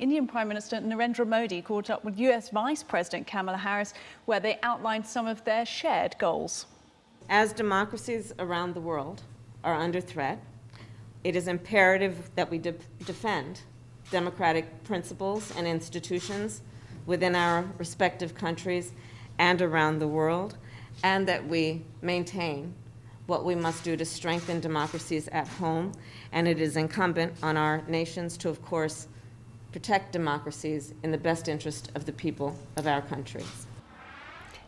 Indian Prime Minister Narendra Modi caught up with US Vice President Kamala Harris, where they outlined some of their shared goals. As democracies around the world are under threat, it is imperative that we defend democratic principles and institutions within our respective countries and around the world, and that we maintain what we must do to strengthen democracies at home. And it is incumbent on our nations to, of course, protect democracies in the best interest of the people of our countries.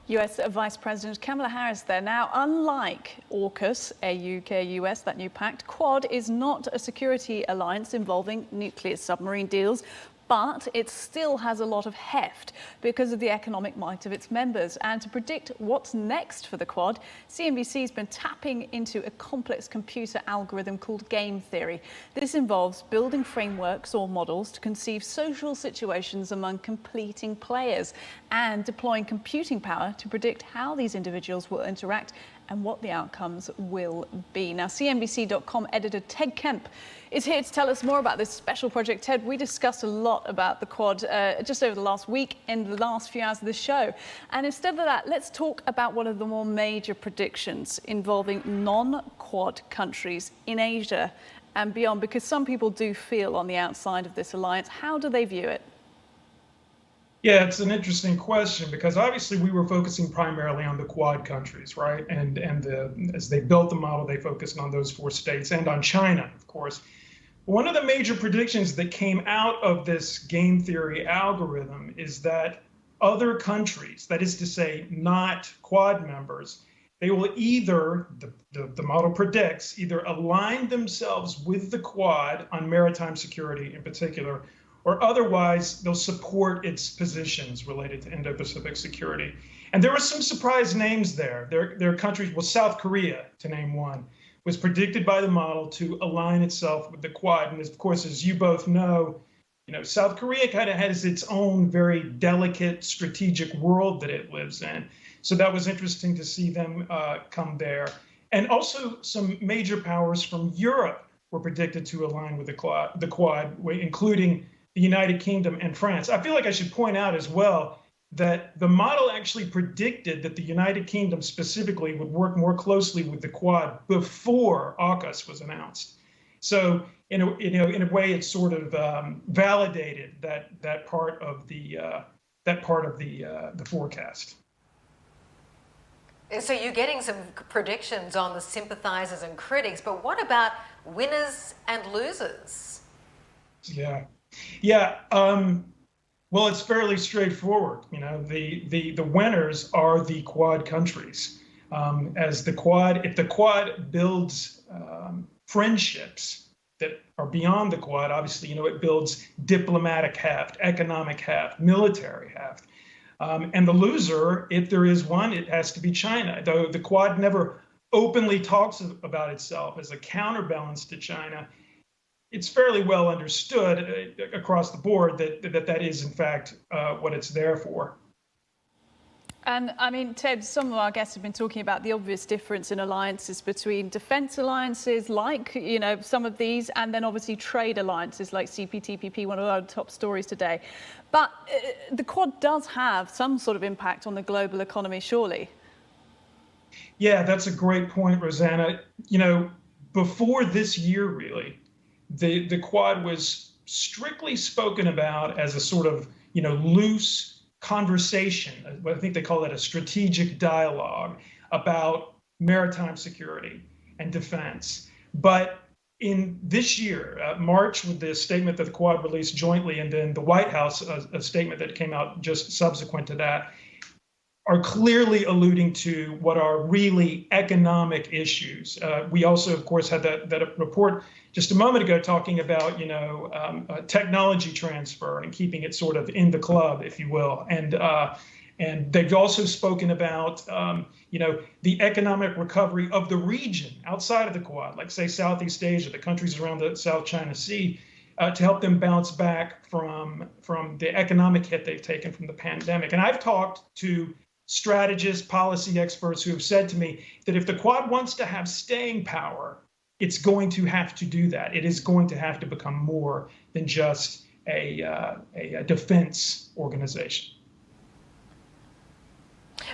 US Vice President Kamala Harris there. Now, unlike AUKUS, UK-US, that new pact, Quad is not a security alliance involving nuclear submarine deals, but it still has a lot of heft because of the economic might of its members. And to predict what's next for the Quad, CNBC has been tapping into a complex computer algorithm called game theory. This involves building frameworks or models to conceive social situations among competing players and deploying computing power to predict how these individuals will interact and what the outcomes will be. Now, CNBC.com editor Ted Kemp is here to tell us more about this special project. Ted, we discussed a lot about the Quad just over the last week in the last few hours of the show. And instead of that, let's talk about one of the more major predictions involving non-Quad countries in Asia and beyond, because some people do feel on the outside of this alliance. How do they view it? Yeah, it's an interesting question because obviously we were focusing primarily on the Quad countries, right? And as they built the model, they focused on those 4 states and on China, of course. One of the major predictions that came out of this game theory algorithm is that other countries, that is to say, not Quad members, they will either, the model predicts, either align themselves with the Quad on maritime security in particular, or otherwise they'll support its positions related to Indo-Pacific security. And there were some surprise names there. There are countries, well, South Korea, to name one, was predicted by the model to align itself with the Quad. And of course, as you both know, South Korea kind of has its own very delicate strategic world that it lives in. So that was interesting to see them come there. And also some major powers from Europe were predicted to align with the Quad, including the United Kingdom and France. I feel like I should point out as well that the model actually predicted that the United Kingdom specifically would work more closely with the Quad before AUKUS was announced. So in a way, it sort of validated that part of the forecast. So you're getting some predictions on the sympathizers and critics, but what about winners and losers? Yeah. Well, it's fairly straightforward. The winners are the Quad countries. If the Quad builds friendships that are beyond the Quad, obviously, it builds diplomatic heft, economic heft, military heft. And the loser, if there is one, it has to be China. Though the Quad never openly talks about itself as a counterbalance to China, it's fairly well understood across the board that is, in fact, what it's there for. And I mean, Ted, some of our guests have been talking about the obvious difference in alliances between defense alliances like, some of these, and then obviously trade alliances like CPTPP, one of our top stories today. But the Quad does have some sort of impact on the global economy, surely. Yeah, that's a great point, Rosanna. Before this year, really, the Quad was strictly spoken about as a sort of, loose conversation. I think they call it a strategic dialogue about maritime security and defense. But in this year, March, with the statement that the Quad released jointly, and then the White House, a statement that came out just subsequent to that, are clearly alluding to what are really economic issues. We also, of course, had that report just a moment ago talking about, technology transfer and keeping it sort of in the club, if you will. And they've also spoken about, the economic recovery of the region outside of the Quad, like say Southeast Asia, the countries around the South China Sea, to help them bounce back from the economic hit they've taken from the pandemic. And I've talked to strategists, policy experts who have said to me that if the Quad wants to have staying power, it's going to have to do that. It is going to have to become more than just a defense organization.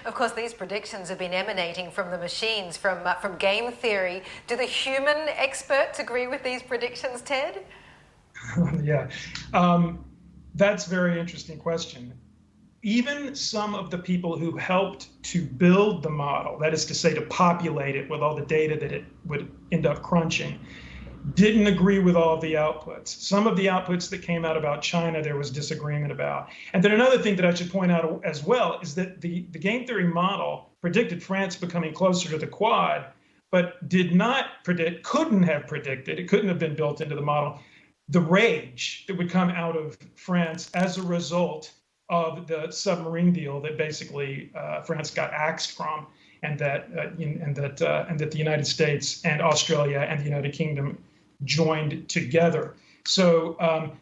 Of course, these predictions have been emanating from the machines, from game theory. Do the human experts agree with these predictions, Ted? Yeah, that's a very interesting question. Even some of the people who helped to build the model, that is to say, to populate it with all the data that it would end up crunching, didn't agree with all of the outputs. Some of the outputs that came out about China, there was disagreement about. And then another thing that I should point out as well is that the game theory model predicted France becoming closer to the Quad, but did not predict, couldn't have predicted, it couldn't have been built into the model, the rage that would come out of France as a result of the submarine deal that basically France got axed from, and that the United States and Australia and the United Kingdom joined together. So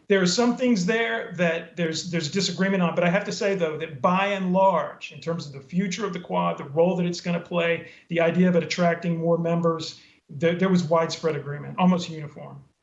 there are some things there that there's disagreement on, but I have to say though that by and large, in terms of the future of the Quad, the role that it's going to play, the idea of it attracting more members, there was widespread agreement, almost uniform.